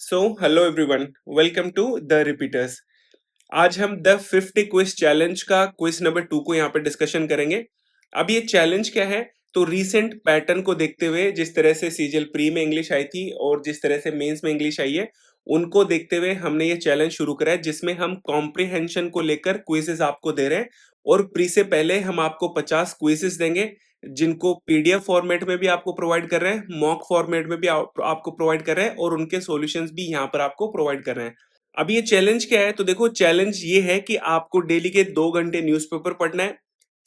Hello everyone, welcome to the repeaters. आज हम the fifth quiz challenge का quiz number 2 को यहाँ पे डिस्कशन करेंगे। अब ये चैलेंज क्या है? तो रीसेंट पैटर्न को देखते हुए, जिस तरह से सीजीएल प्री में इंग्लिश आई थी और जिस तरह से मेंस में इंग्लिश आई है, उनको देखते हुए हमने ये चैलेंज शुरू करा है, जिसमें हम कॉम्प्रिहेंशन को लेकर क्विजेस आपको दे रहे हैं। और प्री से पहले हम आपको 50 क्विजेस देंगे, जिनको पीडीएफ फॉर्मेट में भी आपको प्रोवाइड कर रहे हैं, मॉक फॉर्मेट में भी आपको प्रोवाइड कर रहे हैं, और उनके सॉल्यूशंस भी यहाँ पर आपको प्रोवाइड कर रहे हैं। अब ये चैलेंज क्या है? तो देखो, चैलेंज ये है कि आपको डेली के 2 घंटे न्यूज़पेपर पढ़ना है,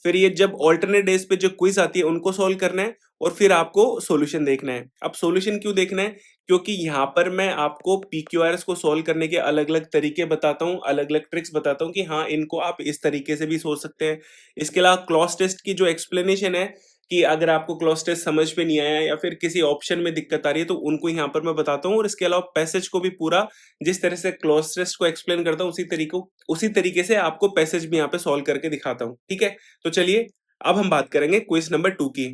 फिर ये जब ऑल्टरनेट डेज पे जो क्विज आती है उनको सॉल्व करना है, और फिर आपको सॉल्यूशन देखना है। अब सॉल्यूशन क्यों देखना है? क्योंकि यहाँ पर मैं आपको पीक्यूआरएस को सॉल्व करने के अलग अलग तरीके बताता हूँ, अलग अलग ट्रिक्स बताता हूँ कि हाँ, इनको आप इस तरीके से भी सोच सकते हैं। इसके अलावा क्लॉज टेस्ट की जो एक्सप्लेनेशन है, कि अगर आपको क्लॉज टेस्ट समझ में नहीं आया या फिर किसी ऑप्शन में दिक्कत आ रही है, तो उनको यहाँ पर मैं बताता हूँ। और इसके अलावा पैसेज को भी पूरा, जिस तरह से क्लॉज टेस्ट को एक्सप्लेन करता हूँ, उसी तरीके से आपको पैसेज भी यहाँ पे सॉल्व करके दिखाता हूँ। ठीक है, तो चलिए अब हम बात करेंगे क्विज नंबर 2 की।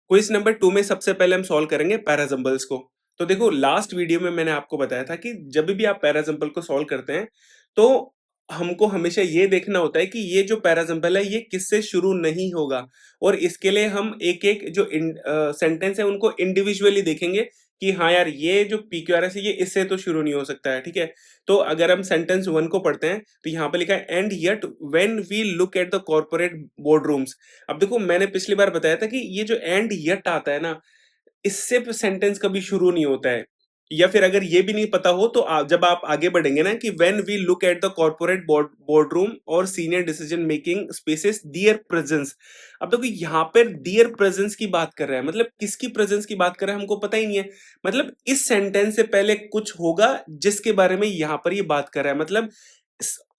क्विज नंबर 2 में सबसे पहले हम सॉल्व करेंगे पैराजम्बल्स को। तो देखो, लास्ट वीडियो में मैंने आपको बताया था कि जब भी आप पैराजम्बल को सॉल्व करते हैं, तो हमको हमेशा ये देखना होता है कि ये जो पैराजम्बल है ये किससे शुरू नहीं होगा, और इसके लिए हम एक-एक जो सेंटेंस है उनको इंडिविजुअली देखेंगे कि हाँ यार, ये जो पीक्यूआरएस है ये इससे तो शुरू नहीं हो सकता है। ठीक है? तो अगर हम सेंटेंस 1 को पढ़ते हैं, तो यहाँ पे लिखा है and yet when we look at the corporate board rooms. अब देखो, मैंने पिछली बार बताया था कि ये जो एंड येट आता है ना, इससे सेंटेंस कभी शुरू नहीं होता है। या फिर अगर ये भी नहीं पता हो, तो जब आप आगे बढ़ेंगे ना कि when we look at the corporate board room और senior decision making spaces their presence. अब देखो, यहाँ पर डियर प्रेजेंस की बात कर रहा है, मतलब किसकी प्रेजेंस की बात कर रहा है हमको पता ही नहीं है। मतलब इस सेंटेंस से पहले कुछ होगा जिसके बारे में यहाँ पर ये बात कर रहा है। मतलब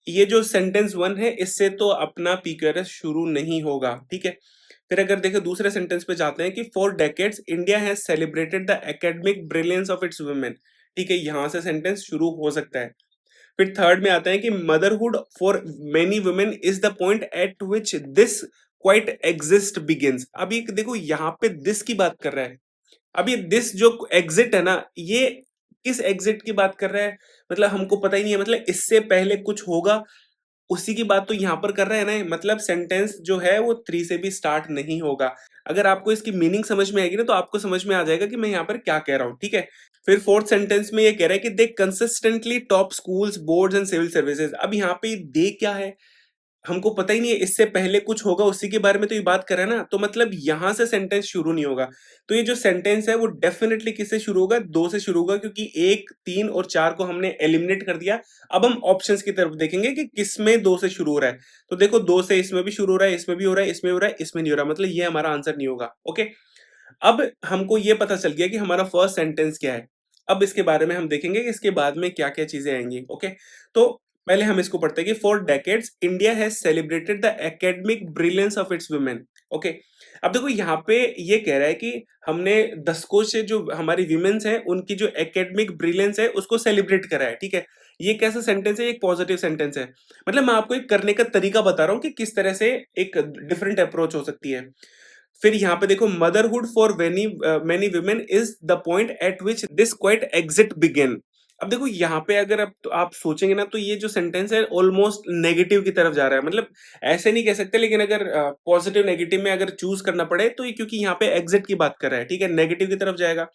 ये जो सेंटेंस 1 है, इससे तो अपना पीक्यूआरएस शुरू नहीं होगा। ठीक है? फिर अगर देखें, दूसरे सेंटेंस पे जाते हैं कि for decades India has celebrated the academic brilliance of its women. ठीक है, यहां से सेंटेंस शुरू हो सकता है। फिर थर्ड में आता है कि motherhood for many women is the point eight which this quite exist begins. अब ये देखो, यहाँ पे दिस की बात कर रहा है। अब ये दिस जो एग्जिट है ना, ये किस एग्जिट की बात कर रहा है? मतलब हमको पता ही नहीं है। मतलब इससे पहले कुछ होगा, उसी की बात तो यहाँ पर कर रहे हैं ना। मतलब सेंटेंस जो है वो 3 से भी स्टार्ट नहीं होगा। अगर आपको इसकी मीनिंग समझ में आएगी ना, तो आपको समझ में आ जाएगा कि मैं यहाँ पर क्या कह रहा हूँ। ठीक है? फिर फोर्थ सेंटेंस में ये कह रहा है कि they consistently top schools, boards and civil services. अब यहाँ पे दे क्या है? हमको पता ही नहीं है। इससे पहले कुछ होगा, उसी के बारे में तो ये बात कर रहा है ना, तो मतलब यहां से सेंटेंस शुरू नहीं होगा। तो ये जो सेंटेंस है वो डेफिनेटली किससे शुरू होगा? 2 से शुरू होगा, क्योंकि 1, 3 और 4 को हमने एलिमिनेट कर दिया। अब हम ऑप्शंस की तरफ देखेंगे कि किसमें 2 से शुरू हो रहा है। तो देखो, 2 से इसमें भी शुरू हो रहा है, इसमें भी हो रहा है, इसमें हो रहा है, इसमें नहीं हो रहा। मतलब ये हमारा आंसर नहीं होगा। ओके, अब हमको ये पता चल गया कि हमारा फर्स्ट सेंटेंस क्या है। अब इसके बारे में हम देखेंगे कि इसके बाद में क्या-क्या चीजें आएँगी। ओके? तो पहले हम इसको पढ़ते हैं कि for decades India has celebrated the academic brilliance of its women. Okay? अब देखो, यहाँ पे ये कह रहा है कि हमने दशकों से जो हमारी वुमेन्स हैं, उनकी जो एकेडमिक ब्रिलियंस है उसको सेलिब्रेट करा है। ठीक है? ये कैसा सेंटेंस है? एक पॉजिटिव सेंटेंस है। मतलब मैं आपको एक करने का तरीका बता रहा हूँ कि किस तरह से एक डिफरेंट अप्रोच हो सकती है। फिर यहाँ पे देखो, motherhood for many many women is the point eight which this quite exit begin. अब देखो, यहाँ पे अगर आप सोचेंगे ना, तो ये जो सेंटेंस है ऑलमोस्ट नेगेटिव की तरफ जा रहा है। मतलब ऐसे नहीं कह सकते, लेकिन अगर पॉजिटिव नेगेटिव में अगर चूज करना पड़े, तो ये क्योंकि यहाँ पे एग्जिट की बात कर रहा है। ठीक है? नेगेटिव की तरफ जाएगा।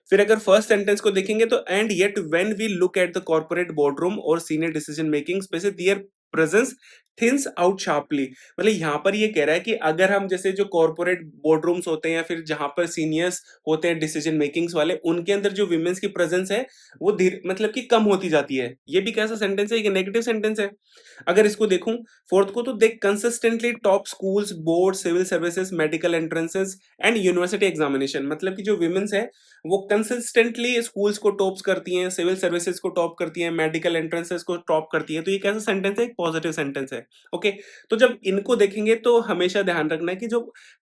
फिर अगर फर्स्ट सेंटेंस को देखेंगे, तो and yet when we look at the corporate boardroom और senior decision making spaces their presence thins out sharply. मतलब यहाँ पर ये कह रहा है कि अगर हम जैसे जो कॉर्पोरेट बोर्डरूम्स होते हैं, या फिर जहां पर सीनियर्स होते हैं डिसीजन मेकिंग्स वाले, उनके अंदर जो विमेंस की प्रेजेंस है वो धीरे, मतलब कि कम होती जाती है। ये भी कैसा सेंटेंस है? ये नेगेटिव सेंटेंस है। अगर इसको देखूं फोर्थ को, तो they consistently top schools, boards, civil services, medical entrances and university examination. मतलब कि जो विमेंस है वो कंसिस्टेंटली स्कूल्स को टॉप्स करती हैं, सिविल सर्विसेज को टॉप करती हैं, मेडिकल एंट्रेंसेस को टॉप करती हैं। तो ये कैसा सेंटेंस है? एक पॉजिटिव सेंटेंस है। है। ओके, तो जब इनको देखेंगे तो हमेशा ध्यान रखना है कि जो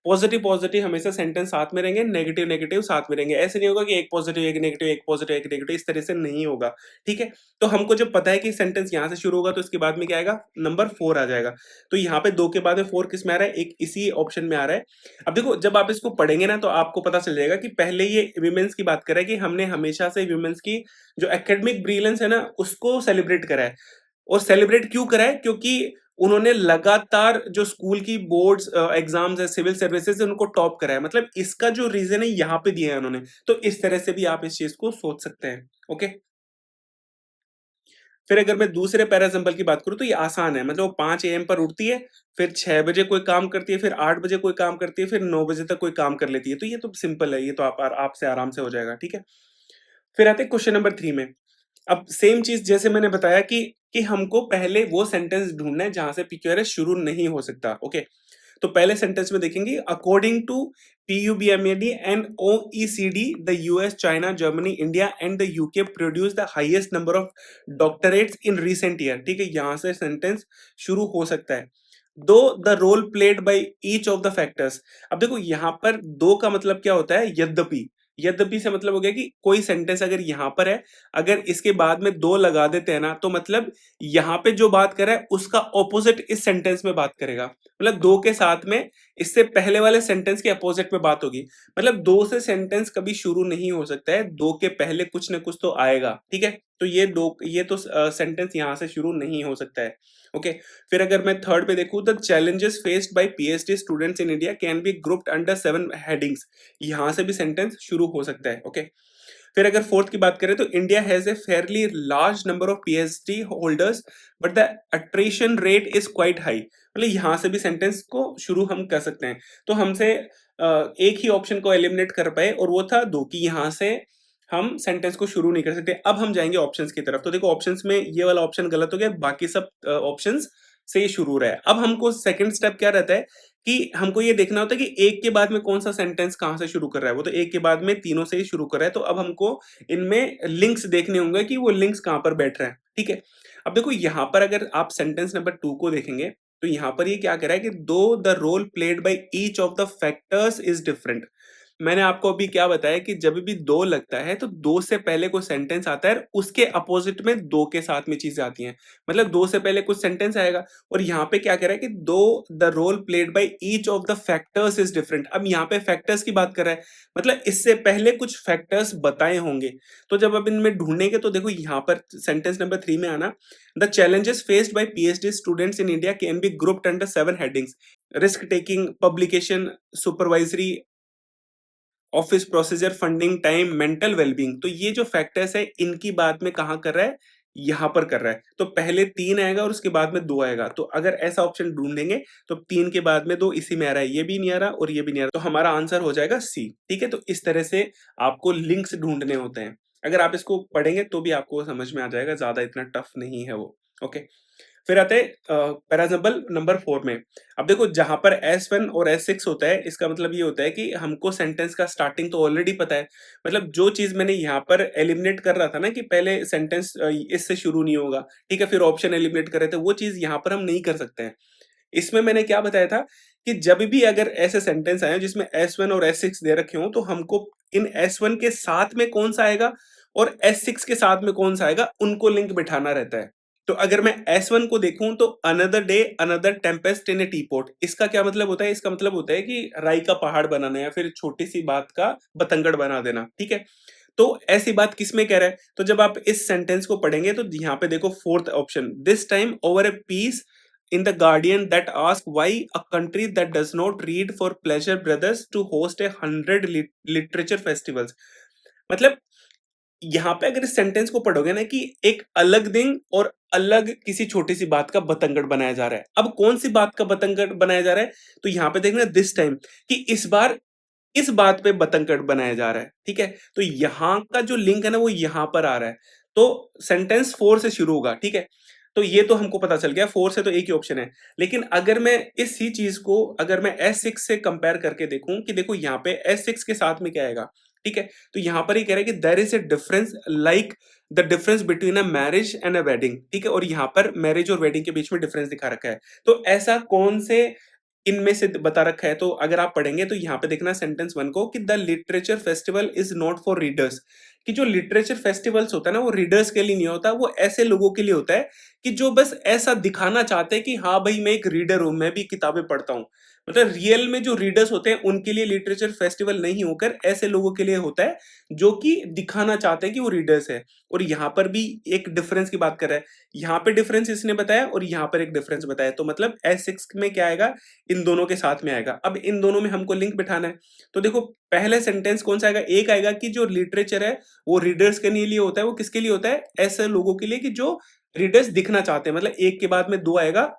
पॉजिटिव पॉजिटिव हमेशा सेंटेंस साथ में रहेंगे, नेगेटिव नेगेटिव साथ में रहेंगे। ऐसे नहीं होगा कि एक पॉजिटिव एक नेगेटिव, एक पॉजिटिव एक नेगेटिव, इस तरह से नहीं होगा। ठीक है, तो हमको जब पता है कि सेंटेंस यहाँ से शुरू होगा तो इसके बाद में क्या आएगा, नंबर 4 आ जाएगा। तो यहाँ पे 2 के बाद में 4 किस में आ रहा है, एक इसी ऑप्शन में आ रहा है। अब देखो जब आप इसको पढ़ेंगे ना तो आपको पता चल जाएगा कि पहले ये विमेंस की बात कर रहा है कि हमने हमेशा से विमेंस की जो एकेडमिक ब्रिलियंस है ना उसको सेलिब्रेट करा है। और सेलिब्रेट क्यों करा है, क्योंकि उन्होंने लगातार जो स्कूल की बोर्ड्स एग्जाम्स है, सिविल सर्विसेज है, उनको टॉप करा है। मतलब इसका जो रीजन है यहाँ पे दिया है उन्होंने। तो इस तरह से भी आप इस चीज को सोच सकते हैं। ओके, फिर अगर मैं दूसरे पैरा एग्जाम्पल की बात करूं तो ये आसान है। मतलब वो 5 AM पर उठती है, फिर 6 बजे कोई काम करती है, फिर 8 बजे कोई काम करती है, फिर 9 बजे तक कोई काम कर लेती है। तो ये तो सिंपल है, ये तो आपसे आराम से हो जाएगा। ठीक है, फिर आते हैं क्वेश्चन नंबर 3 में। अब सेम चीज जैसे मैंने बताया कि हमको पहले वो सेंटेंस ढूंढना है जहां से PQRS शुरू नहीं हो सकता। ओके, तो पहले सेंटेंस में देखेंगे according to PUBMED and OECD the US China Germany India and the UK produce the highest number of doctorates in recent year. ठीक है, यहां से सेंटेंस शुरू हो सकता है। दो the role played by each of the factors. अब देखो यहां पर दो का मतलब क्या होता है, यद्यपि। यद्यपि से मतलब हो गया कि कोई सेंटेंस अगर यहां पर है, अगर इसके बाद में दो लगा देते हैं ना तो मतलब यहां पे जो बात कर रहा है उसका ऑपोजिट इस सेंटेंस में बात करेगा। मतलब दो के साथ में इससे पहले वाले सेंटेंस के अपोजिट में बात होगी। मतलब दो से सेंटेंस कभी शुरू नहीं हो सकता है, दो के पहले कुछ ना कुछ तो आएगा। ठीक है, तो ये तो सेंटेंस यहां से शुरू नहीं हो सकता है। ओके, फिर अगर मैं थर्ड पे देखूं, the challenges faced by PhD students in India can be grouped under 7 headings. यहां से भी सेंटेंस शुरू हो सकता है। ओके, फिर अगर फोर्थ की बात करें तो India has a fairly large number of PhD holders but the attrition rate is quite high. मतलब यहां से भी सेंटेंस को शुरू हम कर सकते हैं। तो हमसे एक ही ऑप्शन को एलिमिनेट कर पाए और वो था दो, कि यहां से हम सेंटेंस को शुरू नहीं कर सकते। अब हम जाएंगे ऑप्शंस की तरफ। तो देखो ऑप्शंस में ये वाला ऑप्शन गलत हो गया, बाकी सब ऑप्शंस से शुरू रहा है। अब हमको सेकंड स्टेप क्या रहता है कि हमको ये देखना होता है कि एक के बाद में कौन सा सेंटेंस कहां से शुरू कर रहा है। वो तो एक के बाद में तीनों से ही शुरू कर रहा है। तो अब हमको इनमें लिंक्स देखने होंगे कि वो लिंक्स कहां पर बैठ रहे हैं। ठीक है, अब देखो यहां पर अगर आप सेंटेंस नंबर 2 को देखेंगे तो यहां पर ये क्या कह रहा है कि दो the role played by each of the factors is different. मैंने आपको अभी क्या बताया कि जब भी दो लगता है तो दो से पहले कोई सेंटेंस आता है, उसके अपोजिट में दो के साथ में चीजें आती हैं। मतलब दो से पहले कुछ सेंटेंस आएगा और यहाँ पे क्या कह रहा है कि दो the role played by each of the factors is different. अब यहाँ पे फैक्टर्स की बात कर रहा है, मतलब इससे पहले कुछ फैक्टर्स बताए होंगे। तो जब अब इनमें ढूंढेंगे तो देखो यहाँ पर सेंटेंस नंबर 3 में आना, the challenges faced by PhD students in India can be grouped under 7 headings. Risk taking, publication, supervisory, office procedure, funding, time, mental wellbeing. तो ये जो फैक्टर्स है इनकी बात में कहां कर रहा है, यहां पर कर रहा है। तो पहले 3 आएगा और उसके बाद में 2 आएगा। तो अगर ऐसा ऑप्शन ढूंढेंगे तो 3 के बाद में 2 इसी में आ रहा है, ये भी नहीं आ रहा और ये भी नहीं आ रहा। तो हमारा आंसर हो जाएगा सी। ठीक है, तो इस तरह से आपको लिंक्स ढूंढने होते हैं। अगर आप इसको पढ़ेंगे तो भी आपको समझ में आ जाएगा, ज्यादा इतना टफ नहीं है वो। ओके, फिर आते हैं पैराजम्बल नंबर 4 में। अब देखो जहां पर S1 और S6 होता है, इसका मतलब ये होता है कि हमको सेंटेंस का स्टार्टिंग तो ऑलरेडी पता है। मतलब जो चीज मैंने यहाँ पर एलिमिनेट कर रहा था ना कि पहले सेंटेंस इससे शुरू नहीं होगा, ठीक है, फिर ऑप्शन एलिमिनेट कर रहे थे, वो चीज यहाँ पर हम नहीं कर सकते हैं। इसमें मैंने क्या बताया था कि जब भी अगर ऐसे सेंटेंस आए जिसमें S1 और S6 दे रखे हो तो हमको इन S1 के साथ में कौन सा आएगा और S6 के साथ में कौन सा आएगा, उनको लिंक बिठाना रहता है। तो अगर मैं S1 को देखूं तो अनदर डे अनदर टेम्पेस्ट इन ए टीपोट, इसका क्या मतलब होता है, इसका मतलब होता है कि राई का पहाड़ बनाना या फिर छोटी सी बात का बतंगड़ बना देना। ठीक है, तो ऐसी बात किसमें कह रहा है, तो जब आप इस सेंटेंस को पढ़ेंगे तो यहाँ पे देखो fourth option, this time over a piece in the Guardian that ask why a country that does not read for pleasure brothers to host 100 literature festivals। मतलब यहाँ पे अगर इस सेंटेंस को पढ़ोगे ना कि एक अलग दिन और अलग किसी छोटी सी बात का बतंगड़ बनाया जा रहा है। अब कौन सी बात का बतंगड़ बनाया जा रहा है, तो यहाँ पे देखना दिस टाइम, कि इस बार इस बात पे बतंगड़ बनाया जा रहा है। ठीक है, तो यहाँ का जो लिंक है ना वो यहाँ पर आ रहा है। तो सेंटेंस 4 से शुरू होगा। ठीक है, तो ये तो हमको पता चल गया, 4 से तो एक ही ऑप्शन है। लेकिन अगर मैं इस ही चीज को अगर मैं S6 से कंपेयर करके देखूं कि देखो यहाँ पे S6 के साथ में क्या आएगा, ठीक है? तो यहाँ पर ये कह रहा है कि there is a difference like the difference between a marriage and a wedding, ठीक है? और यहाँ पर मैरिज और वेडिंग के बीच में डिफरेंस दिखा रखा है। तो ऐसा कौन से इनमें से बता रखा है? तो अगर आप पढ़ेंगे तो यहाँ पे देखना सेंटेंस 1 को कि the literature festival is not for readers, कि जो लिटरेचर फेस्टिवल्स होता है ना वो रीडर्स के लिए नहीं होता, वो ऐसे लोगों के लिए होता है कि जो बस ऐसा दिखाना चाहते हैं कि हाँ भाई मैं एक रीडर हूँ, मैं भी किताबें पढ़ता हूँ। मतलब रियल में जो रीडर्स होते हैं उनके लिए लिटरेचर फेस्टिवल नहीं होकर ऐसे लोगों के लिए होता है जो कि दिखाना चाहते हैं कि वो रीडर्स है। और यहाँ पर भी एक डिफरेंस की बात कर रहा है, यहाँ पे डिफरेंस इसने बताया और यहाँ पर एक डिफरेंस बताया, तो मतलब S6 में क्या आएगा, इन दोनों के साथ में आएगा। अब इन दोनों में हमको लिंक बिठाना है, तो देखो पहले सेंटेंस कौन सा आएगा, एक आएगा कि जो लिटरेचर है वो रीडर्स के लिए होता है, वो किसके लिए होता है, ऐसे लोगों के लिए कि जो रीडर्स दिखना चाहते हैं, मतलब एक के बाद में दो आएगा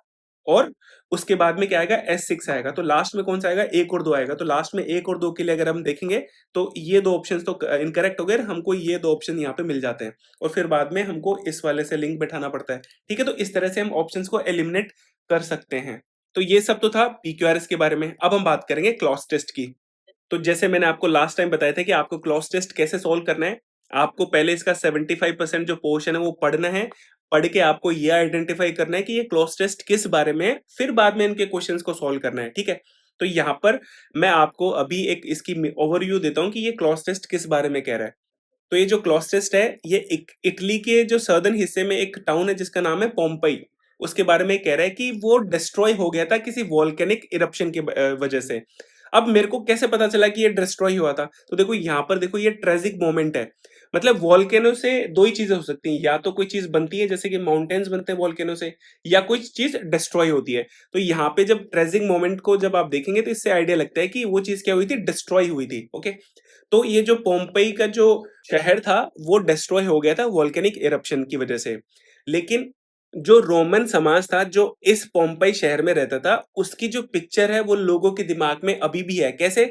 और उसके बाद में क्या आएगा, S6 आएगा। तो लास्ट में कौन सा आएगा, एक और दो आएगा। तो लास्ट में एक और दो के लिए अगर हम देखेंगे तो ये दो ऑप्शन तो इनकरेक्ट हो गए, हमको ये दो ऑप्शन यहाँ पे मिल जाते हैं और फिर बाद में हमको इस वाले से लिंक बैठाना पड़ता है। ठीक है, तो इस तरह से हम ऑप्शंस को एलिमिनेट कर सकते हैं। तो ये सब तो था PQRS के बारे में। अब हम बात करेंगे क्लॉज टेस्ट की। तो जैसे मैंने आपको लास्ट टाइम बताया था कि आपको क्लॉज टेस्ट कैसे सॉल्व करना है, आपको पहले इसका 75% जो पोर्शन है वो पढ़ना है। पढ़ के आपको ये आइडेंटिफाई करना है कि ये क्लॉज टेस्ट किस बारे में है, फिर बाद में इनके क्वेश्चंस को सॉल्व करना है, ठीक है? तो यहाँ पर मैं आपको अभी एक इसकी ओवरव्यू देता हूँ कि ये क्लॉज टेस्ट किस बारे में कह रहा है। तो ये जो क्लॉज टेस्ट है, ये इटली के जो सर्दर्न हिस्से में एक टाउन है जिसका नाम है पोम्पई। उसके बारे में कह रहा है कि वो डिस्ट्रॉय हो गया था किसी वोल्केनिक इरप्शन की वजह से। अब मेरे को कैसे पता चला कि ये डिस्ट्रॉय हुआ था? तो देखो यहाँ पर देखो ये ट्रेजिक मोमेंट है। मतलब वोल्केनो से दो ही चीजें हो सकती हैं, या तो कोई चीज बनती है जैसे कि माउंटेन्स बनते हैं वोल्केनो से, या कोई चीज डिस्ट्रॉय होती है। तो यहाँ पे जब ट्रेजिक मोमेंट को जब आप देखेंगे तो इससे आइडिया लगता है कि वो चीज क्या हुई थी, डिस्ट्रॉय हुई थी। ओके, तो ये जो पोम्पई का जो शहर था वो डिस्ट्रॉय हो गया था वोल्केनिक इरप्शन की वजह से। लेकिन जो रोमन समाज था जो इस पोम्पई शहर में रहता था, उसकी जो पिक्चर है वो लोगों के दिमाग में अभी भी है। कैसे?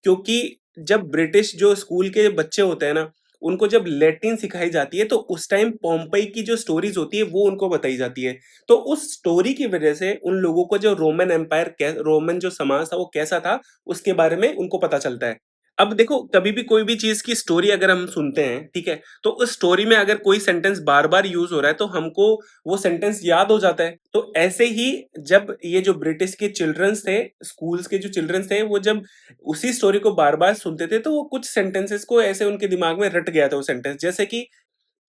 क्योंकि जब ब्रिटिश जो स्कूल के बच्चे होते हैं ना, उनको जब लैटिन सिखाई जाती है तो उस टाइम पोम्पई की जो स्टोरीज होती है वो उनको बताई जाती है। तो उस स्टोरी की वजह से उन लोगों को जो रोमन एम्पायर रोमन जो समाज था वो कैसा था उसके बारे में उनको पता चलता है। अब देखो कभी भी कोई भी चीज की स्टोरी अगर हम सुनते हैं, ठीक है, तो उस स्टोरी में अगर कोई सेंटेंस बार बार यूज हो रहा है तो हमको वो सेंटेंस याद हो जाता है। तो ऐसे ही जब ये जो ब्रिटिश के चिल्ड्रंस थे, स्कूल्स के जो चिल्ड्रंस थे, वो जब उसी स्टोरी को बार बार सुनते थे तो वो कुछ सेंटेंसेस को ऐसे उनके दिमाग में रट गया था वो सेंटेंस, जैसे कि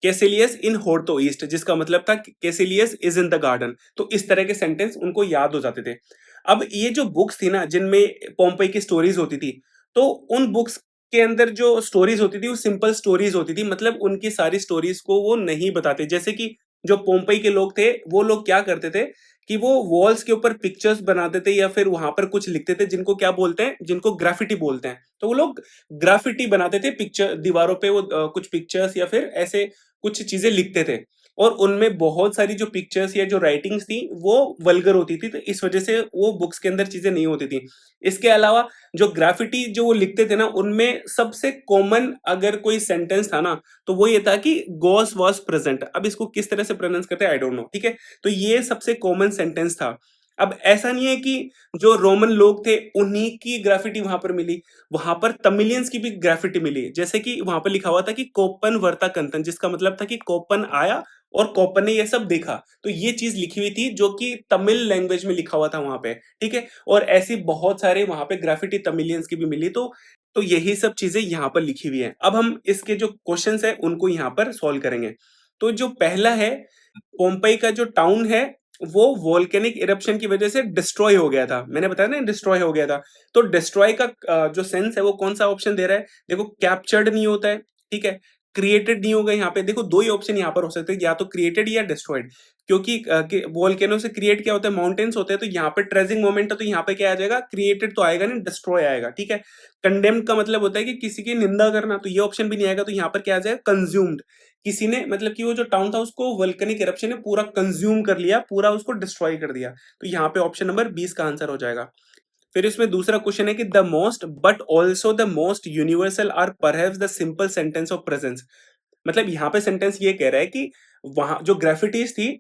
कैसिलियस इन होर्तो ईस्ट, जिसका मतलब था कैसिलियस इज इन द गार्डन। तो इस तरह के सेंटेंस उनको याद हो जाते थे। अब ये जो बुक्स थी ना जिनमें पोम्पई की स्टोरीज होती थी, तो उन बुक्स के अंदर जो स्टोरीज होती थी वो सिंपल स्टोरीज होती थी, मतलब उनकी सारी स्टोरीज को वो नहीं बताते। जैसे कि जो पोम्पई के लोग थे वो लोग क्या करते थे कि वो वॉल्स के ऊपर पिक्चर्स बनाते थे या फिर वहां पर कुछ लिखते थे जिनको क्या बोलते हैं, जिनको ग्राफिटी बोलते हैं। तो वो लोग ग्राफिटी बनाते थे, पिक्चर दीवारों पे वो कुछ पिक्चर्स या फिर ऐसे कुछ चीजें लिखते थे। और उनमें बहुत सारी जो पिक्चर्स या जो राइटिंग्स थी वो वल्गर होती थी, तो इस वजह से वो बुक्स के अंदर चीजें नहीं होती थी। इसके अलावा जो ग्राफिटी जो वो लिखते थे ना, उनमें सबसे कॉमन अगर कोई सेंटेंस था ना, तो वो ये था कि गॉस वॉज प्रेजेंट। अब इसको किस तरह से प्रोनाउंस करते हैं आई डोंट नो, ठीक है? तो ये सबसे कॉमन सेंटेंस था। अब ऐसा नहीं है कि जो रोमन लोग थे उन्हीं की ग्राफिटी वहां पर मिली, वहां पर तमिलियंस की भी ग्राफिटी मिली। जैसे कि वहां पर लिखा हुआ था कि कोपन वर्ता कंतन, जिसका मतलब था कि कोपन आया और कोपन ने ये सब देखा। तो ये चीज लिखी हुई थी जो कि तमिल लैंग्वेज में लिखा हुआ था वहां पे, ठीक है? और ऐसी बहुत सारे वहां पे ग्राफिटी तमिलियंस की भी मिली। तो यही सब चीजें यहाँ पर लिखी हुई हैं। अब हम इसके जो क्वेश्चंस है उनको यहाँ पर सॉल्व करेंगे। तो जो पहला है, पोम्पई का जो टाउन है वो वोल्केनिक इरप्शन की वजह से डिस्ट्रॉय हो गया था। मैंने बताया ना डिस्ट्रॉय हो गया था। तो डिस्ट्रॉय का जो सेंस है वो कौन सा ऑप्शन दे रहा है? देखो कैप्चर्ड नहीं होता है, ठीक है, क्रिएटेड नहीं होगा। यहाँ पे देखो दो ही ऑप्शन यहाँ पर हो सकते हैं, या तो क्रिएटेड या डिस्ट्रॉयड। क्योंकि वोल्केनो से क्रिएट क्या होता है, माउंटेन्स होते हैं। तो यहाँ पे ट्रेजिंग मोमेंट है तो यहाँ पे क्या आ जाएगा, क्रिएटेड तो आएगा नहीं, डिस्ट्रॉय आएगा, ठीक है। कंडेम्ड का मतलब होता है कि किसी की निंदा करना, तो ये ऑप्शन भी नहीं आएगा। तो यहाँ पर क्या आ जाएगा, कंज्यूम्ड। किसी ने मतलब कि वो जो टाउन था उसको वोल्केनिक इरप्शन ने पूरा कंज्यूम कर लिया, पूरा उसको डिस्ट्रॉय कर दिया। तो यहाँ पे ऑप्शन नंबर 20 का आंसर हो जाएगा। फिर इसमें दूसरा क्वेश्चन है कि the most but also the most universal are perhaps the simple sentence of presence. मतलब यहाँ पे सेंटेंस ये कह रहा है कि वहां जो ग्राफिटीज थी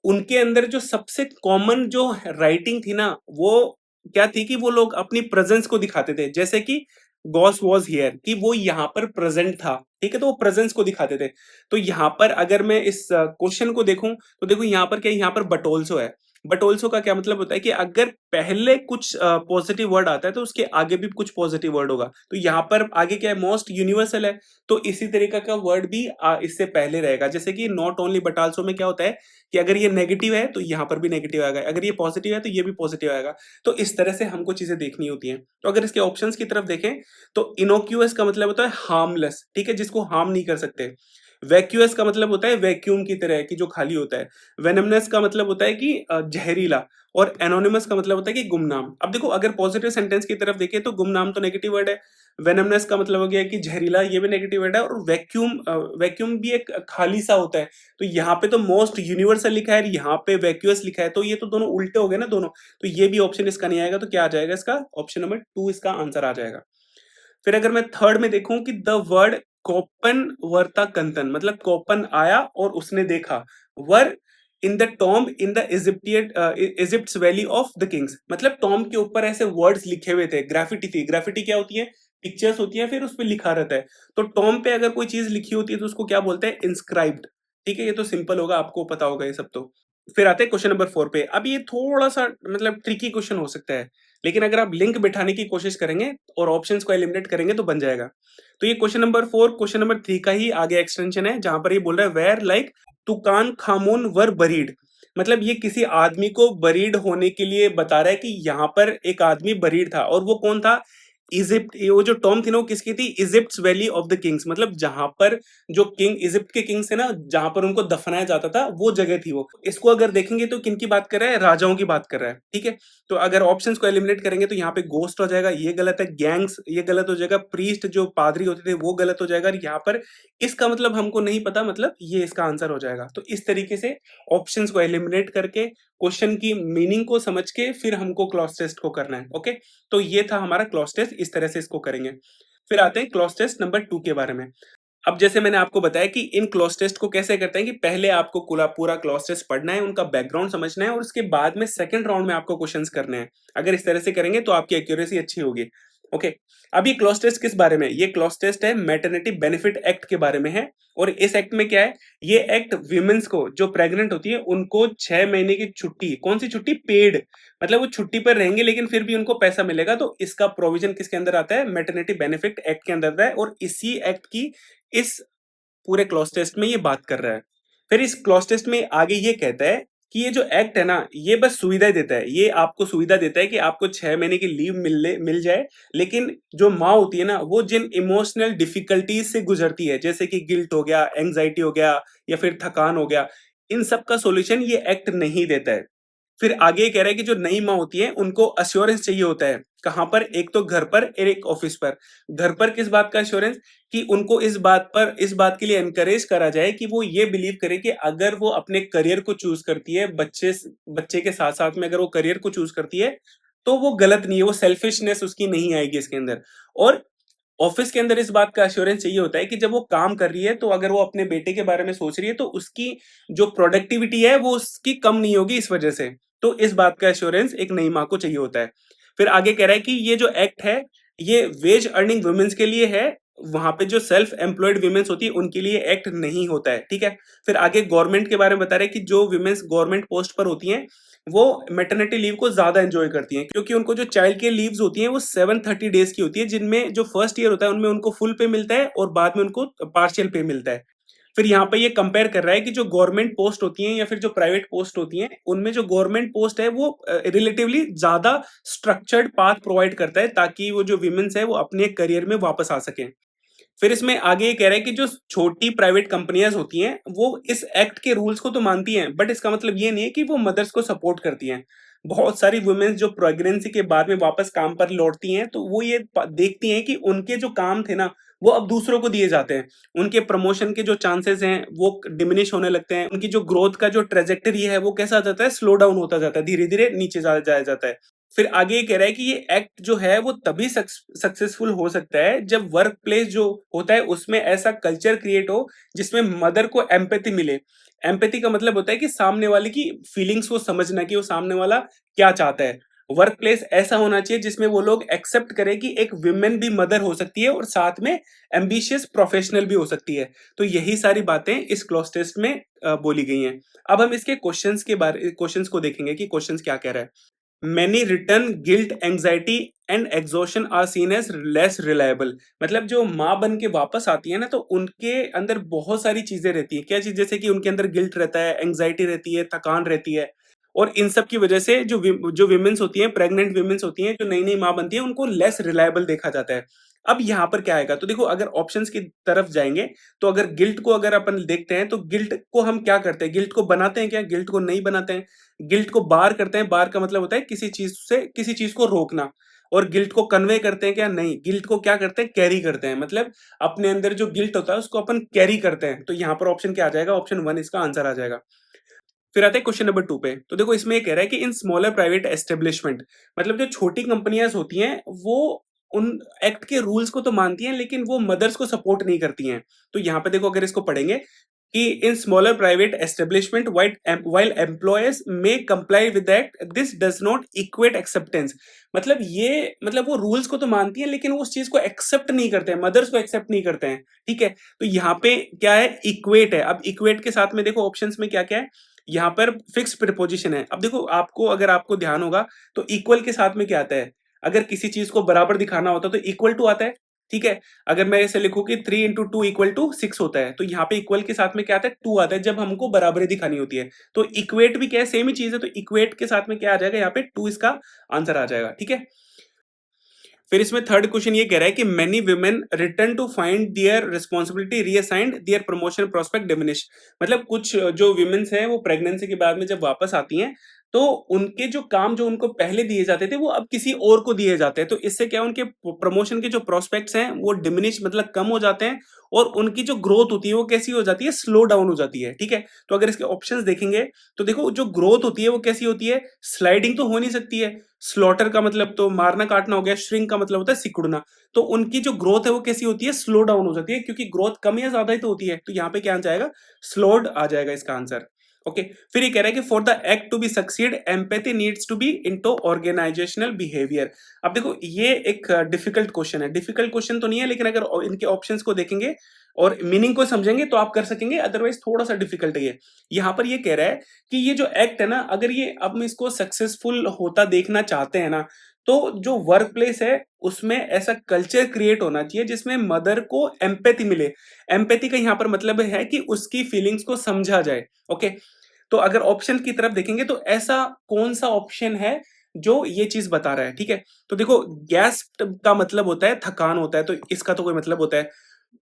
उनके अंदर जो सबसे कॉमन जो राइटिंग थी ना, वो क्या थी कि वो लोग अपनी प्रेजेंस को दिखाते थे। जैसे कि गॉस वॉज हियर, कि वो यहाँ पर प्रेजेंट था, ठीक है, तो वो प्रेजेंस को दिखाते थे। तो यहाँ पर अगर मैं इस क्वेश्चन को देखूं तो देखो यहाँ पर क्या है, यहाँ पर बट ऑल्सो है। बट ऑल्सो का क्या मतलब होता है कि अगर पहले कुछ पॉजिटिव वर्ड आता है तो उसके आगे भी कुछ पॉजिटिव वर्ड होगा। तो यहाँ पर आगे क्या है, मोस्ट यूनिवर्सल है, तो इसी तरीका का वर्ड भी इससे पहले रहेगा। जैसे कि नॉट ओनली बट आल्सो में क्या होता है कि अगर ये नेगेटिव है तो यहाँ पर भी नेगेटिव आएगा, अगर ये पॉजिटिव है तो ये भी पॉजिटिव आएगा। तो इस तरह से हमको चीजें देखनी होती हैं। तो अगर इसके ऑप्शंस की तरफ देखें तो इनोक्यूअस का मतलब होता है हार्मलेस, ठीक है, जिसको हार्म नहीं कर सकते। वैक्यूअस का मतलब होता है वैक्यूम की तरह कि जो खाली होता है। वेनमनस का मतलब होता है कि जहरीला। और एनोनिमस का मतलब होता है कि गुमनाम। अब देखो अगर पॉजिटिव सेंटेंस की तरफ देखें तो गुमनाम तो नेगेटिव वर्ड है, वेनमनस का मतलब हो गया कि जहरीला, ये भी नेगेटिव वर्ड है, और वैक्यूम भी एक खाली सा होता है। तो यहाँ पे तो मोस्ट यूनिवर्सल लिखा है, यहाँ पे वैक्यूअस लिखा है, तो ये तो दोनों उल्टे हो गए ना दोनों। तो ये भी ऑप्शन इसका नहीं आएगा, तो क्या आ जाएगा इसका, ऑप्शन नंबर 2 इसका आंसर आ जाएगा। फिर अगर मैं थर्ड में देखूं कि द वर्ड कोपन वर्ता कंतन, मतलब कोपन आया और उसने देखा, where in the tomb in the Egypt valley of the kings, मतलब टॉम्ब के ऊपर ऐसे वर्ड्स लिखे हुए थे, ग्राफिटी थी। ग्राफिटी क्या होती है, पिक्चर्स होती है, फिर उस पर लिखा रहता है। तो टॉम्ब पे अगर कोई चीज लिखी होती है तो उसको क्या बोलते हैं, इंस्क्राइब्ड। ठीक है, ये तो सिंपल होगा, आपको पता होगा ये सब। तो फिर आते हैं क्वेश्चन नंबर 4 पे। अब ये थोड़ा सा मतलब ट्रिकी क्वेश्चन हो सकता है, लेकिन अगर आप लिंक बिठाने की कोशिश करेंगे और ऑप्शंस को एलिमिनेट करेंगे तो बन जाएगा। तो ये क्वेश्चन नंबर 4 क्वेश्चन नंबर 3 का ही आगे एक्सटेंशन है, जहां पर ये बोल रहा है where like Tukan खामून were buried, मतलब ये किसी आदमी को बरीड होने के लिए बता रहा है कि यहाँ पर एक आदमी बरीड था, और वो कौन था, इजिप्ट। वो जो टॉम थी ना वो किसकी थी, Egypt valley of the kings, मतलब जहां पर जो किंग इजिप्ट के किंग्स थे ना, जहां पर उनको दफनाया जाता था, वो जगह थी वो। इसको अगर देखेंगे तो किन की बात कर रहा है, राजाओं की बात कर रहा है, ठीक है। तो अगर ऑप्शंस को एलिमिनेट करेंगे तो यहाँ पे गोस्ट हो जाएगा, ये गलत है, गैंग्स ये गलत हो जाएगा, प्रीस्ट जो पादरी होते थे वो गलत हो जाएगा, और यहाँ पर इसका मतलब हमको नहीं पता, मतलब ये इसका आंसर हो जाएगा। तो इस तरीके से ऑप्शंस को एलिमिनेट करके क्वेश्चन की मीनिंग को समझ के फिर हमको क्लॉज टेस्ट को करना है। ओके, तो ये था हमारा क्लॉज टेस्ट, इस तरह से इसको करेंगे। फिर आते हैं क्लॉज टेस्ट नंबर 2 के बारे में। अब जैसे मैंने आपको बताया कि इन क्लॉज टेस्ट को कैसे करते हैं, कि पहले आपको पूरा क्लॉज टेस्ट पढ़ना है, उनका बैकग्राउंड समझना है, और उसके बाद में सेकंड राउंड में आपको क्वेश्चंस करने हैं। अगर इस तरह से करेंगे तो आपकी एक्यूरेसी अच्छी होगी। ओके, अब ये क्लॉज टेस्ट किस बारे में है? ये क्लॉज टेस्ट है मैटरनिटी बेनिफिट एक्ट के बारे में है। और इस एक्ट में क्या है, ये एक्ट विमेंस को जो प्रेग्नेंट होती है उनको 6 महीने की छुट्टी, कौन सी छुट्टी, पेड, मतलब वो छुट्टी पर रहेंगे लेकिन फिर भी उनको पैसा मिलेगा। तो इसका प्रोविजन किसके अंदर आता है, मैटरनिटी बेनिफिट एक्ट के अंदर आता है, और इसी एक्ट की इस पूरे क्लॉज टेस्ट में ये बात कर रहा है। फिर इस क्लॉज टेस्ट में आगे ये कहता है कि ये जो एक्ट है ना, ये बस सुविधा देता है, ये आपको सुविधा देता है कि आपको 6 महीने की लीव मिल जाए। लेकिन जो माँ होती है ना, वो जिन इमोशनल डिफिकल्टीज से गुजरती है, जैसे कि गिल्ट हो गया, एंग्जाइटी हो गया, या फिर थकान हो गया, इन सब का सोल्यूशन ये एक्ट नहीं देता है। फिर आगे ये कह रहा है कि जो नई माँ होती है उनको अश्योरेंस चाहिए होता है, कहां पर, एक तो घर पर और एक ऑफिस पर। घर पर किस बात का अश्योरेंस, कि उनको इस बात के लिए एनकरेज करा जाए कि वो ये बिलीव करे कि अगर वो अपने करियर को चूज करती है, बच्चे के साथ साथ में अगर वो करियर को चूज करती है तो वो गलत नहीं है, वो सेल्फिशनेस उसकी नहीं आएगी इसके अंदर। और ऑफिस के अंदर इस बात का अश्योरेंस चाहिए होता है कि जब वो काम कर रही है तो अगर वो अपने बेटे के बारे में सोच रही है तो उसकी जो प्रोडक्टिविटी है वो उसकी कम नहीं होगी इस वजह से। तो इस बात का एश्योरेंस एक नई माँ को चाहिए होता है। फिर आगे कह रहा है कि ये जो एक्ट है ये वेज अर्निंग वुमेन्स के लिए है, वहां पे जो सेल्फ एम्प्लॉयड वुमेन्स होती है उनके लिए एक्ट नहीं होता है, ठीक है। फिर आगे गवर्नमेंट के बारे में बता रहे हैं कि जो वुमेन्स गवर्नमेंट पोस्ट पर होती हैं वो मैटरनिटी लीव को ज्यादा एंजॉय करती हैं, क्योंकि उनको जो चाइल्ड केयर लीव्स होती हैं वो 730 डेज की होती है, जिनमें जो फर्स्ट ईयर होता है उनमें उनको फुल पे मिलता है और बाद में उनको पार्शियल पे मिलता है। फिर यहाँ पे ये कंपेयर कर रहा है कि जो गवर्नमेंट पोस्ट होती हैं या फिर जो प्राइवेट पोस्ट होती हैं, उनमें जो गवर्नमेंट पोस्ट है वो रिलेटिवली ज्यादा स्ट्रक्चर्ड पाथ प्रोवाइड करता है, ताकि वो जो विमेन्स है वो अपने करियर में वापस आ सकें। फिर इसमें आगे ये कह रहा है कि जो छोटी प्राइवेट कंपनियां होती हैं वो इस एक्ट के रूल्स को तो मानती हैं, बट इसका मतलब ये नहीं है कि वो मदर्स को सपोर्ट करती हैं। बहुत सारी वुमेन्स जो प्रेगनेंसी के बाद में वापस काम पर लौटती हैं तो वो ये देखती हैं कि उनके जो काम थे ना वो अब दूसरों को दिए जाते हैं, उनके प्रमोशन के जो चांसेस हैं वो डिमिनिश होने लगते हैं, उनकी जो ग्रोथ का जो ट्रेजेक्टरी है वो कैसा जाता है, स्लो डाउन होता जाता है, धीरे धीरे नीचे जाया जाता है। फिर आगे ये कह रहा है कि ये एक्ट जो है वो तभी सक्सेसफुल हो सकता है जब वर्क प्लेस जो होता है उसमें ऐसा कल्चर क्रिएट हो जिसमें मदर को एम्पैथी मिले। एम्पैथी का मतलब होता है कि सामने वाले की फीलिंग्स को समझना, कि वो सामने वाला क्या चाहता है। वर्क प्लेस ऐसा होना चाहिए जिसमें वो लोग एक्सेप्ट करें कि एक विमेन भी मदर हो सकती है और साथ में एम्बिशियस प्रोफेशनल भी हो सकती है। तो यही सारी बातें इस क्लॉज टेस्ट में बोली गई हैं। अब हम इसके क्वेश्चंस को देखेंगे कि क्वेश्चंस क्या कह रहा है। Many return guilt, anxiety and exhaustion are seen as less reliable। मतलब जो माँ बन के वापस आती है ना, तो उनके अंदर बहुत सारी चीजें रहती है। क्या चीज? जैसे कि उनके अंदर गिल्ट रहता है, एंग्जाइटी रहती है, थकान रहती है, और इन सब की वजह से जो विमेन्स होती हैं, प्रेग्नेंट विमेन्स होती हैं, जो नई नई माँ बनती है, उनको लेस रिलायबल देखा जाता है। अब यहाँ पर क्या आएगा? तो देखो, अगर ऑप्शंस की तरफ जाएंगे तो अगर गिल्ट को अगर अपन देखते हैं तो गिल्ट को हम क्या करते हैं? गिल्ट को बनाते हैं क्या? गिल्ट को नहीं बनाते हैं। गिल्ट को बार करते हैं। बार का मतलब होता है किसी चीज से किसी चीज को रोकना। और गिल्ट को कन्वे करते हैं क्या? नहीं। गिल्ट को क्या करते हैं? कैरी करते हैं। मतलब अपने अंदर जो गिल्ट होता है उसको अपन कैरी करते हैं। तो यहाँ पर ऑप्शन क्या आ जाएगा? ऑप्शन 1 इसका आंसर आ जाएगा। फिर आते हैं क्वेश्चन नंबर 2 पे। तो देखो, इसमें ये कह रहा है कि इन स्मॉलर प्राइवेट एस्टेब्लिशमेंट, मतलब जो छोटी कंपनियां होती हैं वो उन एक्ट के रूल्स को तो मानती हैं, लेकिन वो मदर्स को सपोर्ट नहीं करती हैं। तो यहाँ पे देखो, अगर इसको पढ़ेंगे कि in smaller private establishment while employers may comply with the act, this does not equate acceptance। मतलब वो रूल्स को तो मानती हैं, लेकिन वो उस चीज को एक्सेप्ट नहीं करते हैं, मदर्स को एक्सेप्ट नहीं करते हैं। ठीक है, तो यहाँ पे क्या है? इक्वेट है। अब इक्वेट के साथ में देखो ऑप्शंस में क्या क्या है। यहाँ पर फिक्स प्रीपोजिशन है। अब देखो, अगर आपको ध्यान होगा तो इक्वल के साथ में क्या आता है? अगर किसी चीज को बराबर दिखाना होता तो इक्वल टू आता है। ठीक है, अगर मैं ऐसे लिखूं कि 3 into 2 इक्वल टू 6 होता है, तो यहाँ पे इक्वल के साथ में क्या आता है? 2 आता है, जब हमको बराबरी दिखानी होती है। तो इक्वेट भी क्या है? सेम ही चीज है। तो इक्वेट के साथ में क्या आ जाएगा? यहाँ पे 2 इसका आंसर आ जाएगा। ठीक है, फिर इसमें थर्ड क्वेश्चन ये कह रहा है कि many women return to find their responsibility reassigned, their promotion prospect diminish. मतलब कुछ जो वुमेन्स हैं वो प्रेगनेंसी के बाद में जब वापस आती हैं, तो उनके जो काम जो उनको पहले दिए जाते थे वो अब किसी और को दिए जाते हैं। तो इससे क्या, उनके प्रमोशन के जो प्रोस्पेक्ट्स हैं वो डिमिनिश, मतलब कम हो जाते हैं, और उनकी जो ग्रोथ होती है वो कैसी हो जाती है? स्लो डाउन हो जाती है। ठीक है, तो अगर इसके ऑप्शंस देखेंगे तो देखो, जो ग्रोथ होती है वो कैसी होती है? स्लाइडिंग तो हो नहीं सकती है। स्लॉटर का मतलब तो मारना काटना हो गया, श्रिंक का मतलब होता है सिकुड़ना। तो उनकी जो ग्रोथ है वो कैसी होती है? स्लो डाउन हो जाती है, क्योंकि ग्रोथ कम या ज्यादा ही तो होती है। तो यहाँ पे क्या आ जाएगा? स्लोड आ जाएगा इसका आंसर। ओके, फिर ये कह रहा है कि for the act to be succeed empathy needs to be into organisational behaviour. अब देखो, ये एक डिफिकल्ट क्वेश्चन है। डिफिकल्ट क्वेश्चन तो नहीं है, लेकिन अगर इनके ऑप्शंस को देखेंगे और मीनिंग को समझेंगे तो आप कर सकेंगे, अदरवाइज थोड़ा सा डिफिकल्ट है ये। यहाँ पर ये कह रहा है कि ये जो एक्ट है ना, अगर ये अब हम इसको सक्सेसफुल होता देखना चाहते हैं ना, तो जो वर्क प्लेस है उसमें ऐसा कल्चर क्रिएट होना चाहिए जिसमें मदर को एम्पैथी मिले। एम्पैथी का यहाँ पर मतलब है कि उसकी फीलिंग्स को समझा जाए। ओके, तो अगर ऑप्शन की तरफ देखेंगे तो ऐसा कौन सा ऑप्शन है जो ये चीज बता रहा है? ठीक है, तो देखो, गैस का मतलब होता है थकान होता है, तो इसका तो कोई मतलब होता है।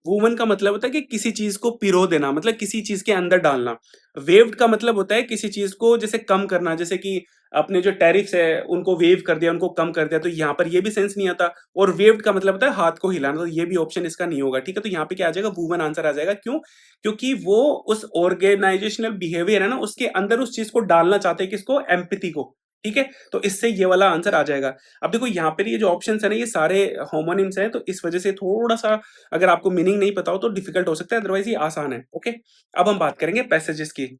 वूमन का मतलब होता है कि किसी चीज को पिरो देना, मतलब किसी चीज के अंदर डालना। वेव्ड का मतलब होता है किसी चीज को जैसे कम करना, जैसे कि अपने जो टैरिफ्स है उनको वेव कर दिया, उनको कम कर दिया, तो यहाँ पर ये भी सेंस नहीं आता। और वेव्ड का मतलब होता है हाथ को हिलाना, तो ये भी ऑप्शन इसका नहीं होगा। ठीक है, तो यहाँ पे क्या आ जाएगा? वूमन आंसर आ जाएगा। क्यों? क्योंकि वो उस ऑर्गेनाइजेशनल बिहेवियर है ना, उसके अंदर उस चीज को डालना चाहते हैं, किसको? एम्पैथी को। ठीक है, तो इससे ये वाला आंसर आ जाएगा। अब देखो, यहाँ पे ये जो ऑप्शन है ना, ये सारे होमोनिम्स हैं, तो इस वजह से थोड़ा सा अगर आपको मीनिंग नहीं पता हो तो डिफिकल्ट हो सकता है, अदरवाइज ये आसान है। ओके, अब हम बात करेंगे पैसेजेस की।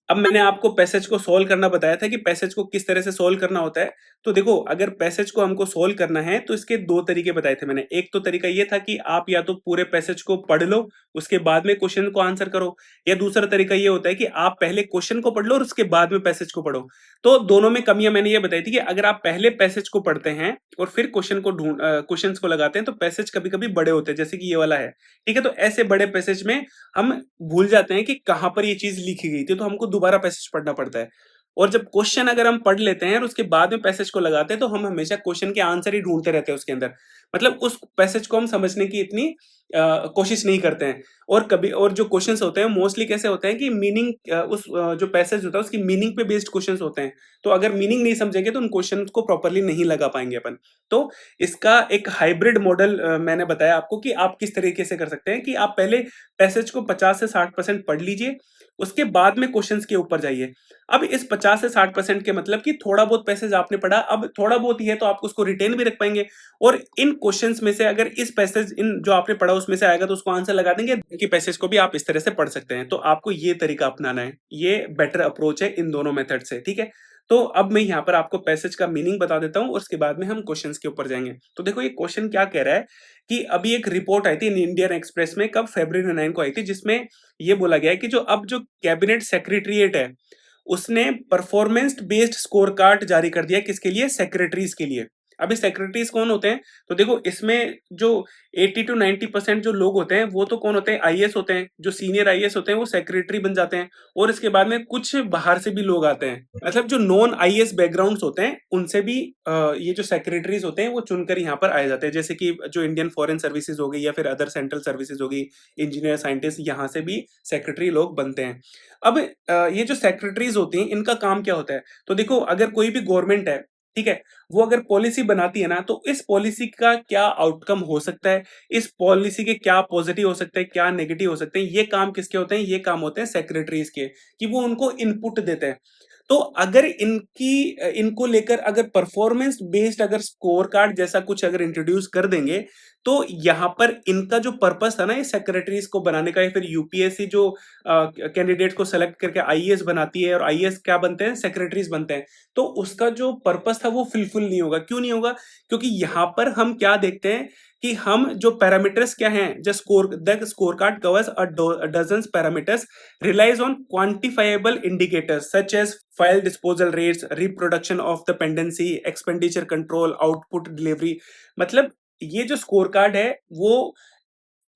अब मैंने आपको पैसेज को सोल्व करना बताया था कि पैसेज को किस तरह से सोल्व करना होता है। तो देखो, अगर पैसेज को हमको सोल्व करना है तो इसके दो तरीके बताए थे मैंने। एक तो तरीका ये था कि आप या तो पूरे पैसेज को पढ़ लो, उसके बाद में क्वेश्चन को आंसर करो, या दूसरा तरीका ये होता है कि आप पहले क्वेश्चन को पढ़ लो और उसके बाद में पैसेज को पढ़ो। तो दोनों में कमियां मैंने ये बताई थी कि अगर आप पहले पैसेज को पढ़ते हैं और फिर क्वेश्चंस को लगाते हैं तो पैसेज कभी कभी बड़े होते हैं, जैसे कि ये वाला है। ठीक है, तो ऐसे बड़े पैसेज में हम भूल जाते हैं कि कहां पर ये चीज लिखी गई थी, तो हमको दोबारा पैसेज पढ़ना पड़ता है। और जब क्वेश्चन अगर हम पढ़ लेते हैं और उसके बाद में पैसेज को लगाते हैं तो हम हमेशा क्वेश्चन के आंसर ही ढूंढते रहते हैं उसके अंदर। मतलब उस पैसेज को हम समझने की इतनी कोशिश नहीं करते हैं। और जो क्वेश्चंस होते हैं मोस्टली कैसे होते हैं कि जो पैसेज होता है उसकी मीनिंग पे बेस्ड क्वेश्चंस होते हैं। तो अगर मीनिंग नहीं समझेंगे तो उन क्वेश्चन को प्रॉपरली नहीं लगा पाएंगे अपन। तो इसका एक हाइब्रिड मॉडल मैंने बताया आपको कि आप किस तरीके से कर सकते हैं कि आप पहले पैसेज को 50 से 60% पढ़ लीजिए, उसके बाद में क्वेश्चंस के ऊपर जाइए। अब इस 50 से 60% के मतलब कि थोड़ा बहुत पैसेज आपने पढ़ा, अब थोड़ा बहुत ही है तो आप उसको रिटेन भी रख पाएंगे। और इन क्वेश्चंस में से अगर इस पैसेज इन जो आपने पढ़ा उसमें से आएगा तो उसको आंसर लगा देंगे, कि पैसेज को भी आप इस तरह से पढ़ सकते हैं। तो आपको ये तरीका अपनाना है, ये बेटर अप्रोच है इन दोनों मेथड से। ठीक है, तो अब मैं यहाँ पर आपको पैसेज का मीनिंग बता देता हूँ और उसके बाद में हम क्वेश्चंस के ऊपर जाएंगे। तो देखो ये क्वेश्चन क्या कह रहा है कि अभी एक रिपोर्ट आई थी इंडियन एक्सप्रेस में, कब, फरवरी 9 को आई थी, जिसमें ये बोला गया है कि जो अब जो कैबिनेट सेक्रेटरीट है उसने परफॉर्मेंस बेस्ड स्कोर कार्ड जारी कर दिया, किसके लिए, सेक्रेटरीज के लिए। अभी सेक्रेटरीज कौन होते हैं, तो देखो इसमें जो 80 to 90% जो लोग होते हैं वो तो कौन होते हैं, आईएएस होते हैं। जो सीनियर आईएएस होते हैं वो सेक्रेटरी बन जाते हैं, और इसके बाद में कुछ बाहर से भी लोग आते हैं, मतलब जो नॉन आईएएस बैकग्राउंड्स होते हैं उनसे भी ये जो सेक्रेटरीज होते हैं वो चुनकर यहाँ पर आए जाते हैं, जैसे कि जो इंडियन फॉरेन सर्विसेज हो गई या फिर अदर सेंट्रल सर्विसेज हो गई, इंजीनियर साइंटिस्ट, यहाँ से भी सेक्रेटरी लोग बनते हैं। अब ये जो सेक्रेटरीज होती हैं इनका काम क्या होता है, तो देखो अगर कोई भी गवर्नमेंट है, ठीक है, वो अगर पॉलिसी बनाती है ना, तो इस पॉलिसी का क्या आउटकम हो सकता है, इस पॉलिसी के क्या पॉजिटिव हो सकते हैं, क्या नेगेटिव हो सकते हैं, ये काम किसके होते हैं, ये काम होते हैं सेक्रेटरीज के, कि वो उनको इनपुट देते हैं। तो अगर इनको लेकर अगर परफॉर्मेंस बेस्ड अगर स्कोर कार्ड जैसा कुछ अगर इंट्रोड्यूस कर देंगे, तो यहाँ पर इनका जो पर्पस था ना ये सेक्रेटरीज को बनाने का, या फिर यूपीएससी जो कैंडिडेट को सेलेक्ट करके आईएएस बनाती है और आईएएस क्या बनते हैं, सेक्रेटरीज बनते हैं, तो उसका जो पर्पस था वो फुलफिल नहीं होगा। क्यों नहीं होगा, क्योंकि यहाँ पर हम क्या देखते हैं कि हम जो पैरामीटर्स क्या हैं, जो score card covers a dozens parameters relies on quantifiable indicators such as file disposal rates, reproduction of the pendency, expenditure control, output delivery। मतलब ये जो स्कोर कार्ड है वो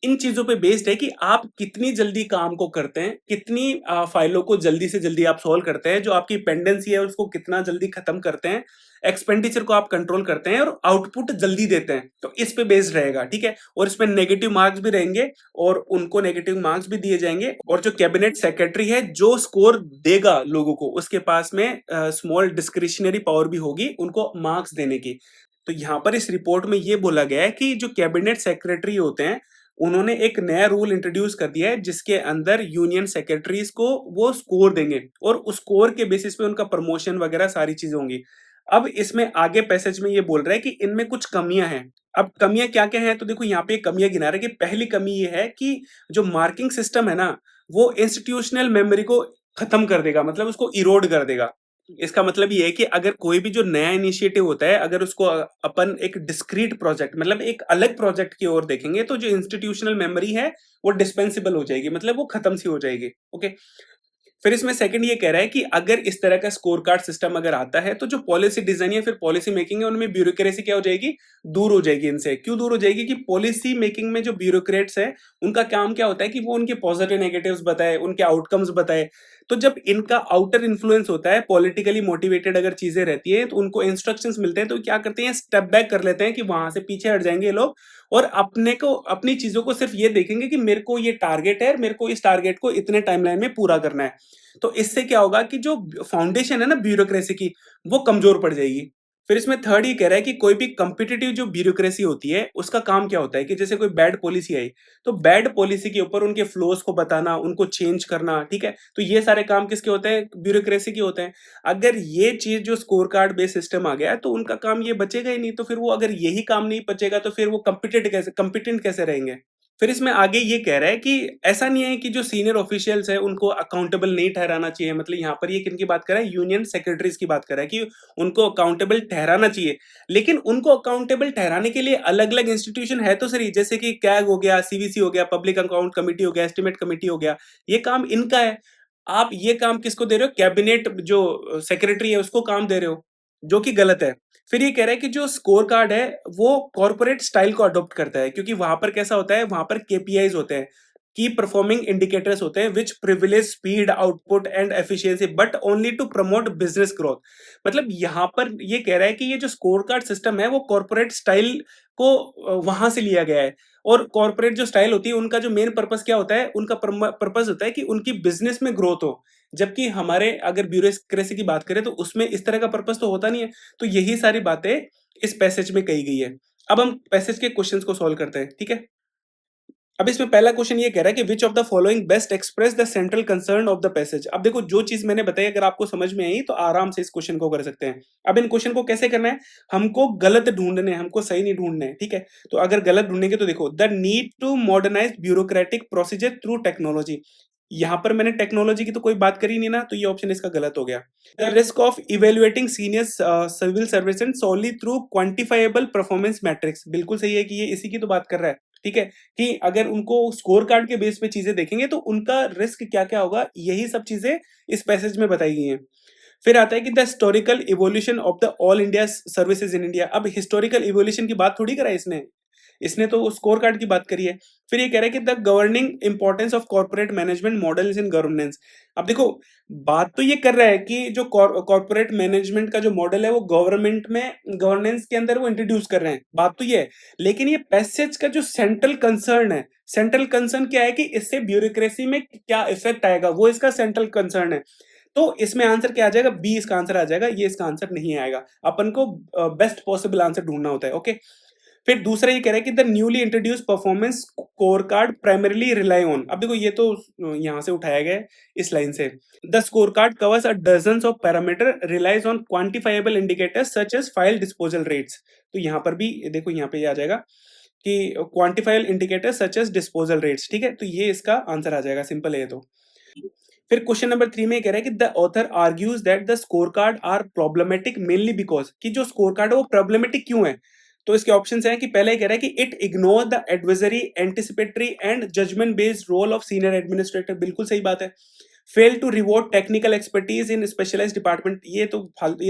इन चीजों पे बेस्ड है कि आप कितनी जल्दी काम को करते हैं, कितनी फाइलों को जल्दी से जल्दी आप सॉल्व करते हैं, जो आपकी पेंडेंसी है उसको कितना जल्दी खत्म करते हैं, एक्सपेंडिचर को आप कंट्रोल करते हैं और आउटपुट जल्दी देते हैं। तो इस पे बेस्ड रहेगा, ठीक है, और इसमें नेगेटिव मार्क्स भी रहेंगे और उनको नेगेटिव मार्क्स भी दिए जाएंगे, और जो कैबिनेट सेक्रेटरी है जो स्कोर देगा लोगों को, उसके पास में स्मॉल डिस्क्रिशनरी पावर भी होगी उनको मार्क्स देने की। तो यहाँ पर इस रिपोर्ट में ये बोला गया है कि जो कैबिनेट सेक्रेटरी होते हैं उन्होंने एक नया रूल इंट्रोड्यूस कर दिया है, जिसके अंदर यूनियन सेक्रेटरीज को वो स्कोर देंगे और उस स्कोर के बेसिस पे उनका प्रमोशन वगैरह सारी चीजें होंगी। अब इसमें आगे पैसेज में ये बोल रहा है कि इनमें कुछ कमियां हैं। अब कमियां क्या क्या हैं, तो देखो यहाँ पे कमियां गिना रहे हैं कि पहली कमी ये है कि जो मार्किंग सिस्टम है ना, वो इंस्टीट्यूशनल मेमोरी को खत्म कर देगा, मतलब उसको इरोड कर देगा। इसका मतलब ये है कि अगर कोई भी जो नया इनिशिएटिव होता है, अगर उसको अपन एक डिस्क्रीट प्रोजेक्ट, मतलब एक अलग प्रोजेक्ट की ओर देखेंगे, तो जो इंस्टीट्यूशनल मेमोरी है वो डिस्पेंसिबल हो जाएगी, मतलब वो खत्म सी हो जाएगी। ओके, फिर इसमें सेकंड ये कह रहा है कि अगर इस तरह का स्कोर कार्ड सिस्टम अगर आता है, तो जो पॉलिसी डिजाइन या फिर पॉलिसी मेकिंग है उनमें ब्यूरोक्रेसी क्या हो जाएगी, दूर हो जाएगी इनसे। क्यों दूर हो जाएगी, कि पॉलिसी मेकिंग में जो ब्यूरोक्रेट्स है उनका काम क्या होता है कि वो उनके पॉजिटिव नेगेटिव्स बताए, उनके आउटकम्स बताए। तो जब इनका आउटर इन्फ्लुएंस होता है, पॉलिटिकली मोटिवेटेड अगर चीजें रहती है, तो उनको इंस्ट्रक्शंस मिलते हैं, तो क्या करते हैं, स्टेप बैक कर लेते हैं कि वहां से पीछे हट जाएंगे ये लोग, और अपनी चीजों को सिर्फ ये देखेंगे कि मेरे को ये टारगेट है, मेरे को इस टारगेट को इतने टाइमलाइन में पूरा करना है। तो इससे क्या होगा कि जो फाउंडेशन है ना ब्यूरोक्रेसी की, वो कमजोर पड़ जाएगी। फिर इसमें थर्ड ये कह रहा है कि कोई भी कंपिटिटिव जो ब्यूरोक्रेसी होती है उसका काम क्या होता है, कि जैसे कोई बैड पॉलिसी आई, तो बैड पॉलिसी के ऊपर उनके फ्लोज को बताना, उनको चेंज करना, ठीक है, तो ये सारे काम किसके होते हैं, ब्यूरोक्रेसी के होते हैं। अगर ये चीज जो स्कोर कार्ड बेस्ड सिस्टम आ गया तो उनका काम ये बचेगा ही नहीं, तो फिर वो अगर यही काम नहीं बचेगा तो फिर वो कंपिटेंट कैसे रहेंगे। फिर इसमें आगे ये कह रहा है कि ऐसा नहीं है कि जो सीनियर ऑफिशियल्स है उनको अकाउंटेबल नहीं ठहराना चाहिए, मतलब यहाँ पर ये किनकी बात कर रहा है, यूनियन सेक्रेटरीज की बात कर रहा है कि उनको अकाउंटेबल ठहराना चाहिए। लेकिन उनको अकाउंटेबल ठहराने के लिए अलग अलग इंस्टीट्यूशन है तो सही, जैसे कि कैग हो गया, सीवीसी हो गया, पब्लिक अकाउंट कमेटी हो गया, एस्टिमेट कमेटी हो गया, ये काम इनका है। आप ये काम किसको दे रहे हो, कैबिनेट जो सेक्रेटरी है उसको काम दे रहे हो, जो कि गलत है। फिर ये कह रहा है कि जो स्कोर कार्ड है वो कॉर्पोरेट स्टाइल को अडॉप्ट करता है, क्योंकि वहां पर कैसा होता है, वहां पर केपीआईज होते हैं, की परफॉर्मिंग इंडिकेटर्स होते हैं, which privilege speed, output and efficiency but only to promote business growth. मतलब यहाँ पर ये कह रहा है कि ये जो स्कोर कार्ड सिस्टम है वो कॉर्पोरेट स्टाइल को वहां से लिया गया है, और कॉर्पोरेट जो स्टाइल होती है उनका जो मेन पर्पस क्या होता है, उनका पर्पस होता है कि उनकी बिजनेस में ग्रोथ हो। जबकि हमारे अगर ब्यूरोक्रेसी की बात करें तो उसमें इस तरह का पर्पस तो होता नहीं है। तो यही सारी बातें इस पैसेज में कही गई है। अब हम पैसेज के क्वेश्चंस को सॉल्व करते हैं, ठीक है। अब इसमें पहला क्वेश्चन ये कह रहा है कि which of the following best express the central concern of the passage. अब देखो जो चीज मैंने बताई अगर आपको समझ में आई तो आराम से इस क्वेश्चन को कर सकते हैं। अब इन क्वेश्चन को कैसे करना है, हमको गलत ढूंढने हैं, हमको सही नहीं ढूंढने हैं, ठीक है। तो अगर गलत ढूंढेंगे तो देखो, the need to modernise bureaucratic procedure through technology. यहाँ पर मैंने टेक्नोलॉजी की तो कोई बात करी नहीं ना, तो ये ऑप्शन इसका गलत हो गया। The risk of evaluating senior civil servants only through quantifiable performance metrics, बिल्कुल सही है कि ये इसी की तो बात कर रहा है। ठीक है, कि अगर उनको स्कोर कार्ड के बेस पे चीजें देखेंगे तो उनका रिस्क क्या क्या होगा, यही सब चीजें इस पैसेज में बताई गई हैं। फिर आता है कि the historical evolution of the all India services in India. अब हिस्टोरिकल इवोल्यूशन की बात थोड़ी करा है इसने, इसने तो स्कोर कार्ड की बात करी है। फिर ये कह रहा है कि the governing importance of corporate management models in governance. अब देखो, बात तो ये कर रहा है कि जो कॉर्पोरेट मैनेजमेंट का जो मॉडल है वो गवर्नमेंट में गवर्नेंस के अंदर वो इंट्रोड्यूस कर रहे हैं, बात तो ये है। लेकिन ये पैसेज का जो सेंट्रल कंसर्न है, सेंट्रल कंसर्न क्या है कि इससे ब्यूरोक्रेसी में क्या इफेक्ट आएगा, वो इसका सेंट्रल कंसर्न है। तो इसमें आंसर क्या आ जाएगा, बी इसका आंसर आ जाएगा, ये इसका आंसर नहीं आएगा। अपन को बेस्ट पॉसिबल आंसर ढूंढना होता है। ओके, फिर दूसरा ये कह रहा है कि the newly introduce performance score card primarily rely on. अब देखो ये तो यहां से उठाया गया है इस लाइन से। The score card covers a dozens of parameter relies on quantifiable indicators such as file disposal rates. तो यहां पर भी देखो, यहाँ पे ये आ जाएगा कि quantifiable indicators such as disposal rates. ठीक है, तो ये इसका आंसर आ जाएगा, सिंपल है ये तो। फिर क्वेश्चन नंबर 3 में कह रहा है कि the author argues that the score card are problematic mainly because, कि जो स्कोर कार्ड है वो प्रॉब्लमेटिक क्यों है। तो इसके ऑप्शन हैं कि पहले कह रहा है कि it ignore the advisory anticipatory and judgement based role of senior administrator, बिल्कुल सही बात है। Fail to reward technical expertise in specialised department, ये तो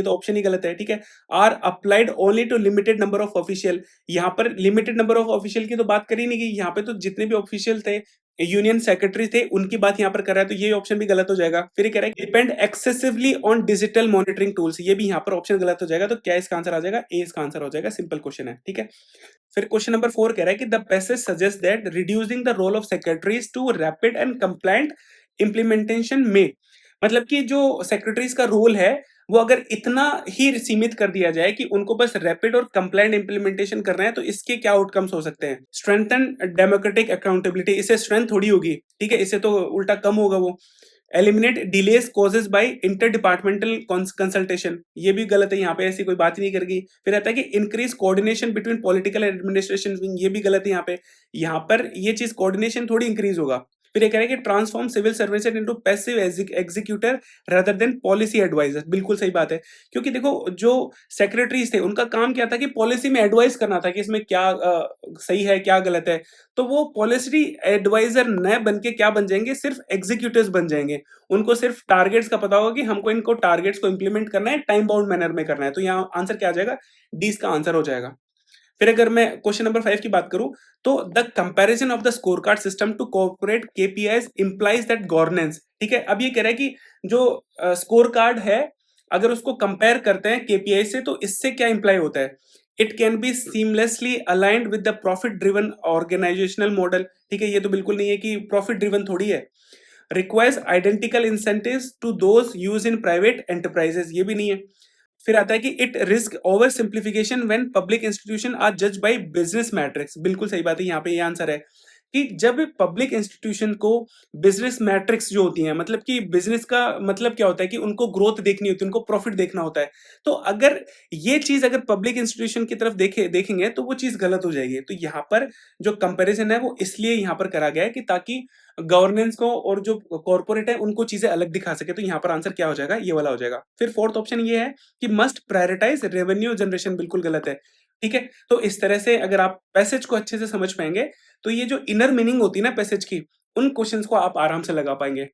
ऑप्शन ही गलत है। ठीक है, are applied only to limited number of official, यहाँ पर लिमिटेड नंबर ऑफ ऑफिशियल की तो बात करी नहीं गई, यहाँ पे तो जितने भी ऑफिशियल थे, यूनियन सेक्रेटरी थे, उनकी बात यहाँ पर कर रहा है, तो ये ऑप्शन भी गलत हो जाएगा। फिर ये कह रहा है depend excessively on digital monitoring tools, ये भी यहाँ पर ऑप्शन गलत हो जाएगा। तो क्या इसका आंसर आ जाएगा, ए इसका आंसर हो जाएगा, सिंपल क्वेश्चन है। ठीक है, फिर क्वेश्चन नंबर 4 कह रहा है कि the passage suggest that reducing the role of secretaries to rapid and compliant implementation में, मतलब कि जो सेक्रेटरीज का रोल है वो अगर इतना ही सीमित कर दिया जाए कि उनको बस रैपिड और कंप्लायंट इंप्लीमेंटेशन करना है, तो इसके क्या आउटकम्स हो सकते हैं। स्ट्रेंथन डेमोक्रेटिक अकाउंटेबिलिटी, इससे स्ट्रेंथ थोड़ी होगी। ठीक है, इससे तो उल्टा कम होगा वो। Eliminate delays causes bye inter departmental consultation, ये भी गलत है, यहाँ पे ऐसी कोई बात ही नहीं करेगी। फिर आता है कि increase coordination between political administration, ये भी गलत है यहाँ पर ये चीज कोऑर्डिनेशन थोड़ी इंक्रीज होगा। फिर ये कह रहे हैं कि transform civil services into passive executor rather than policy adviser, बिल्कुल सही बात है। क्योंकि देखो, जो सेक्रेटरीज थे उनका काम क्या था कि पॉलिसी में एडवाइस करना था कि इसमें क्या सही है क्या गलत है। तो वो पॉलिसी एडवाइजर न बन के क्या बन जाएंगे, सिर्फ एग्जीक्यूटिव्स बन जाएंगे। उनको सिर्फ टारगेट्स का पता होगा कि हमको इनको टारगेट्स को इंप्लीमेंट करना है, टाइम बाउंड मैनर में करना है। तो यहाँ आंसर क्या आ जाएगा, डी इसका आंसर हो जाएगा। फिर अगर मैं क्वेश्चन नंबर 5 की बात करूं, तो the comparison of the score card system to corporate KPIs implies that governance. ठीक है, अब ये कह रहा है कि जो स्कोर कार्ड है अगर उसको कंपेयर करते हैं केपीआई से, तो इससे क्या इंप्लाई होता है, it can be seamlessly aligned with the profit driven organisational model. ठीक है, ये तो बिल्कुल नहीं है कि प्रॉफिट ड्रिवन थोड़ी है। Requires identical incentives to those use in private enterprises, ये भी नहीं है। फिर आता है कि it risk over simplification when public institution are जज बाय बिजनेस मैट्रिक्स, बिल्कुल सही बात है, यहाँ पे ये आंसर है कि जब पब्लिक इंस्टीट्यूशन को बिजनेस मैट्रिक्स जो होती हैं, मतलब कि बिजनेस का मतलब क्या होता है कि उनको ग्रोथ देखनी होती है, उनको प्रॉफिट देखना होता है। तो अगर ये चीज अगर पब्लिक इंस्टीट्यूशन की तरफ देखेंगे तो वो चीज गलत हो जाएगी। तो यहाँ पर जो कंपैरिजन है वो इसलिए यहाँ पर करा गया है कि ताकि गवर्नेंस को और जो कॉर्पोरेट है उनको चीजें अलग दिखा सके। तो यहाँ पर आंसर क्या हो जाएगा, ये वाला हो जाएगा। फिर फोर्थ ऑप्शन ये है कि मस्ट प्रायोरिटाइज रेवेन्यू जनरेशन, बिल्कुल गलत है। ठीक है, तो इस तरह से अगर आप पैसेज को अच्छे से समझ पाएंगे तो ये जो इनर मीनिंग होती है ना पैसेज की, उन क्वेश्चंस को आप आराम से लगा पाएंगे।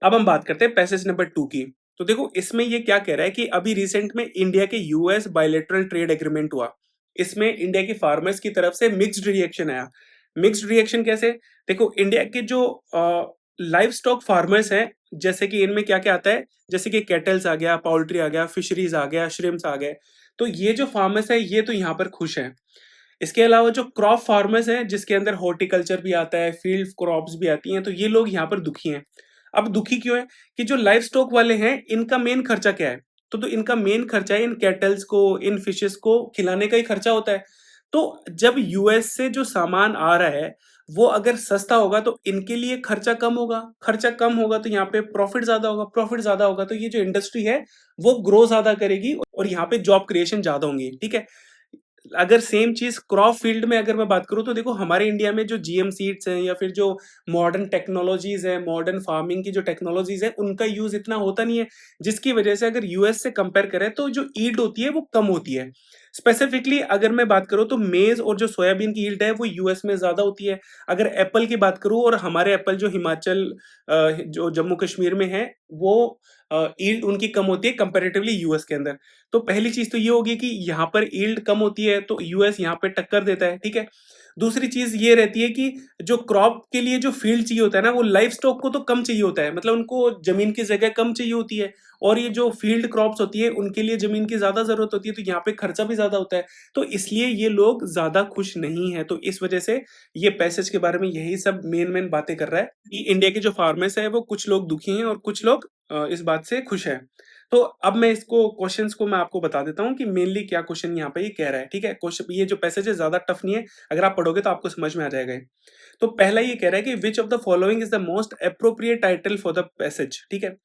अब हम बात करते हैं पैसेज नंबर 2 की। तो देखो, इसमें ये क्या कह रहा है कि अभी रिसेंट में इंडिया के यूएस बायलैटरल ट्रेड एग्रीमेंट हुआ। इसमें इंडिया के फार्मर्स की तरफ से मिक्स्ड रिएक्शन आया। मिक्स्ड रिएक्शन कैसे, देखो इंडिया के जो लाइव स्टॉक फार्मर्स हैं, जैसे कि इनमें क्या क्या आता है, जैसे कि कैटल्स आ गया, पोल्ट्री आ गया, फिशरीज आ गया, श्रिम्स आ गए। तो ये जो फार्मर्स है ये तो यहाँ पर खुश हैं। इसके अलावा जो क्रॉप फार्मर्स हैं, जिसके अंदर हॉर्टिकल्चर भी आता है, फील्ड क्रॉप्स भी आती हैं, तो ये लोग यहाँ पर दुखी हैं। अब दुखी क्यों है कि जो लाइव स्टॉक वाले हैं इनका मेन खर्चा क्या है, तो इनका मेन खर्चा है इन कैटल्स को, इन फिशेस को खिलाने का ही खर्चा होता है। तो जब यूएस से जो सामान आ रहा है वो अगर सस्ता होगा तो इनके लिए खर्चा कम होगा, खर्चा कम होगा तो यहाँ पे प्रॉफिट ज्यादा होगा, प्रॉफिट ज्यादा होगा तो ये जो इंडस्ट्री है वो ग्रो ज्यादा करेगी और यहाँ पे जॉब क्रिएशन ज्यादा होंगी। ठीक है, अगर सेम चीज़ क्रॉप फील्ड में अगर मैं बात करूँ तो देखो हमारे इंडिया में जो जीएम सीड्स हैं या फिर जो मॉडर्न टेक्नोलॉजीज़ हैं, मॉडर्न फार्मिंग की जो टेक्नोलॉजीज़ हैं, उनका यूज़ इतना होता नहीं है, जिसकी वजह से अगर यूएस से कंपेयर करें तो जो यील्ड होती है वो कम होती है। स्पेसिफिकली अगर मैं बात करूँ तो मेज़ और जो सोयाबीन की यील्ड है वो यूएस में ज़्यादा होती है। अगर एप्पल की बात करूँ और हमारे एप्पल जो हिमाचल जो जम्मू कश्मीर में है वो यील्ड उनकी कम होती है कंपैरेटिवली यूएस के अंदर। तो पहली चीज़ तो ये होगी कि यहाँ पर यील्ड कम होती है तो यूएस यहाँ पे टक्कर देता है, ठीक है? दूसरी चीज़ ये रहती है कि जो क्रॉप के लिए जो फील्ड चाहिए होता है ना, वो लाइव स्टॉक को तो कम चाहिए होता है, मतलब उनको ज़मीन की जगह कम चाहिए होती है और ये जो फील्ड क्रॉप्स होती है, उनके लिए ज़मीन की ज़्यादा ज़रूरत होती है, तो यहाँ पे खर्चा भी ज़्यादा होता है। तो इसलिए ये लोग ज़्यादा खुश नहीं हैं, तो इस वजह से ये पैसेज के बारे में यही सब मेन-मेन बातें कर रहा है कि इंडिया के जो फार्मर्स हैं, वो कुछ लोग दुखी हैं और कुछ लोग इस बात से खुश हैं। तो अब मैं इसको क्वेश्चंस को मैं आपको बता देता हूँ कि मेनली क्या क्वेश्चन यहाँ पे ये कह रहा है, ठीक है? क्वेश्चन ये जो पैसेज है ज़्यादा टफ नहीं है, अगर आप पढ़ोगे तो आपको समझ में आ जाएगा ये। तो पहला ये कह रहा है कि which of the following is the most appropriate title for the passage, ठीक है?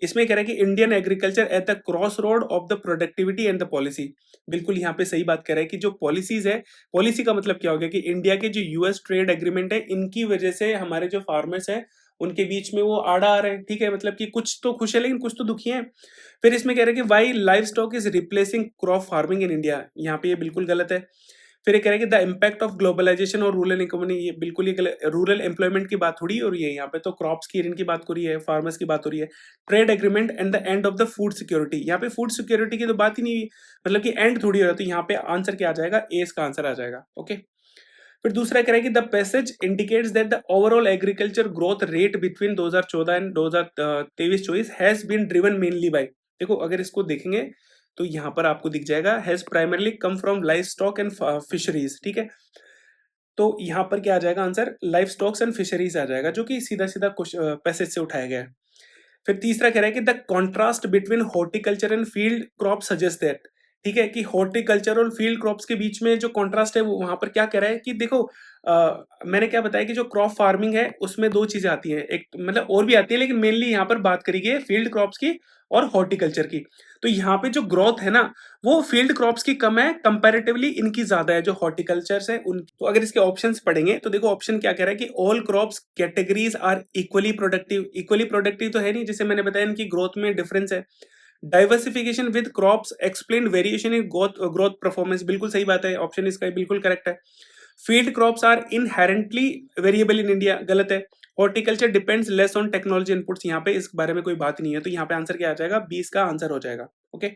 इसमें कह रहा है कि Indian agriculture at the cross road of the productivity and the policy. बिल्कुल यहाँ पे सही बात कह रहा है कि जो पॉलिसीज़ है, पॉलिसी का मतलब क्या हो गया कि इंडिया के जो यूएस ट्रेड एग्रीमेंट है, इनकी वजह से हमारे जो फार्मर्स हैं, उनके बीच में वो आड़ा आ रहे हैं, ठीक है? मतलब कि कुछ तो खुश है लेकिन कुछ तो दुखी हैं। फिर इसमें कह रहा है कि why livestock is replacing crop farming in India, यहाँ पे ये बिल्कुल गलत है। फिर ये कह रहा है कि द इम्पैक्ट ऑफ ग्लोबलाइजेशन और रूरल इकोनॉमी, ये बिल्कुल ये गलत, रूरल एम्प्लॉयमेंट की बात थोड़ी हो रही है यहाँ पे, तो क्रॉप्स की इनकी बात हो रही है, फार्मर्स की बात हो रही है। Trade agreement and the end of the food security, यहाँ पे फूड सिक्योरिटी की तो बात ही नहीं हुई, मतलब कि एंड थोड़ी हो रहा है, तो यहाँ पे आंसर क्या आ जाएगा, ए इसका आंसर आ जाएगा, ओके। फिर दूसरा कह रहा है कि the passage indicates that the overall agriculture growth rate between 2014 and 2023-24 has been driven mainly by, देखो अगर इसको देखेंगे तो यहाँ पर आपको दिख जाएगा has primarily come from livestock and fisheries, ठीक है? तो यहाँ पर क्या आ जाएगा answer, livestocks and fisheries आ जाएगा, जो कि सीधा सीधा पैसेज से उठाया गया है। फिर तीसरा कह रहा है कि the contrast between horticulture and field crop suggest that, ठीक है? कि हॉर्टिकल्चर और फील्ड क्रॉप्स के बीच में जो कॉन्ट्रास्ट है वो वहां पर क्या कह रहा है कि देखो मैंने क्या बताया कि जो क्रॉप फार्मिंग है उसमें दो चीजें आती हैं, एक मतलब और भी आती है लेकिन मेनली यहाँ पर बात करी गई है फील्ड क्रॉप्स की और हॉर्टिकल्चर की। तो यहाँ पे जो ग्रोथ है ना, वो फील्ड क्रॉप्स की कम है, कंपैरेटिवली इनकी ज्यादा है जो हॉर्टिकल्चर्स है उन। तो अगर इसके ऑप्शंस पढ़ेंगे तो देखो ऑप्शन क्या कह रहा है कि all crops categories are equally productive, equally productive तो है नहीं, जैसे मैंने बताया इनकी ग्रोथ में डिफरेंस है। Diversification with crops explain variation in growth growth performance, बिल्कुल सही बात है, ऑप्शन इसका बिल्कुल करेक्ट है। Field crops are inherently variable in India, गलत है। Horticulture depends less on technology inputs, यहाँ पे इस बारे में कोई बात नहीं है, तो यहाँ पे आंसर क्या आ जाएगा, 20 का आंसर हो जाएगा, ओके।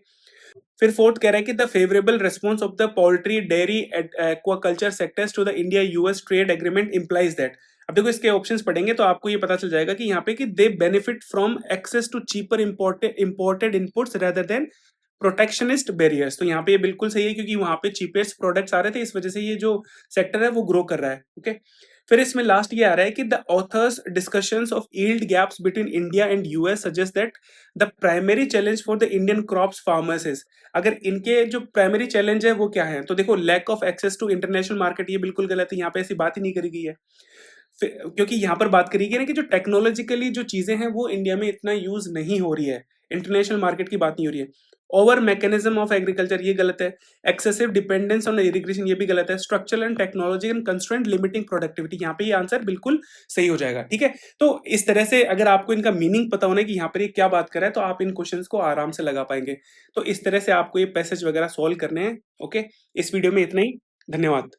फिर फोर्थ कह रहा है कि the favourable response of the poultry dairy aquaculture sectors to the India US trade agreement implies that. अब देखो इसके ऑप्शंस पढ़ेंगे तो आपको ये पता चल जाएगा कि यहाँ पे कि they benefit from access to cheaper imported inputs rather than protectionist barriers. तो यहाँ पे ये बिल्कुल सही है क्योंकि वहां पे चीपेस्ट प्रोडक्ट्स आ रहे थे, इस वजह से ये जो सेक्टर है वो ग्रो कर रहा है, ओके। फिर इसमें लास्ट ये आ रहा है कि the author's discussions of yield gaps between India and US suggest that the primary challenge for the Indian crops farmers is, अगर इनके जो प्राइमरी चैलेंज है वो क्या है, तो देखो lack of access to international market, ये बिल्कुल गलत है, यहाँ पे ऐसी बात ही नहीं करी गई है। क्योंकि यहाँ पर बात करी गई ना कि जो टेक्नोलॉजिकली जो चीजें हैं वो इंडिया में इतना यूज नहीं हो रही है, इंटरनेशनल मार्केट की बात नहीं हो रही है। ओवर मैकेनिज्म ऑफ एग्रीकल्चर, ये गलत है। एक्सेसिव डिपेंडेंस ऑन इरिगेशन, ये भी गलत है। Structural and technology and constraint limiting productivity, यहाँ पे ये आंसर बिल्कुल सही हो जाएगा, ठीक है। तो इस तरह से अगर आपको इनका मीनिंग पता होना है कि यहाँ पर ये क्या बात कर रहा है तो आप इन क्वेश्चंस को आराम से लगा पाएंगे। तो इस तरह से आपको ये पैसेज वगैरह सॉल्व करने हैं, ओके। इस वीडियो में इतना ही, धन्यवाद।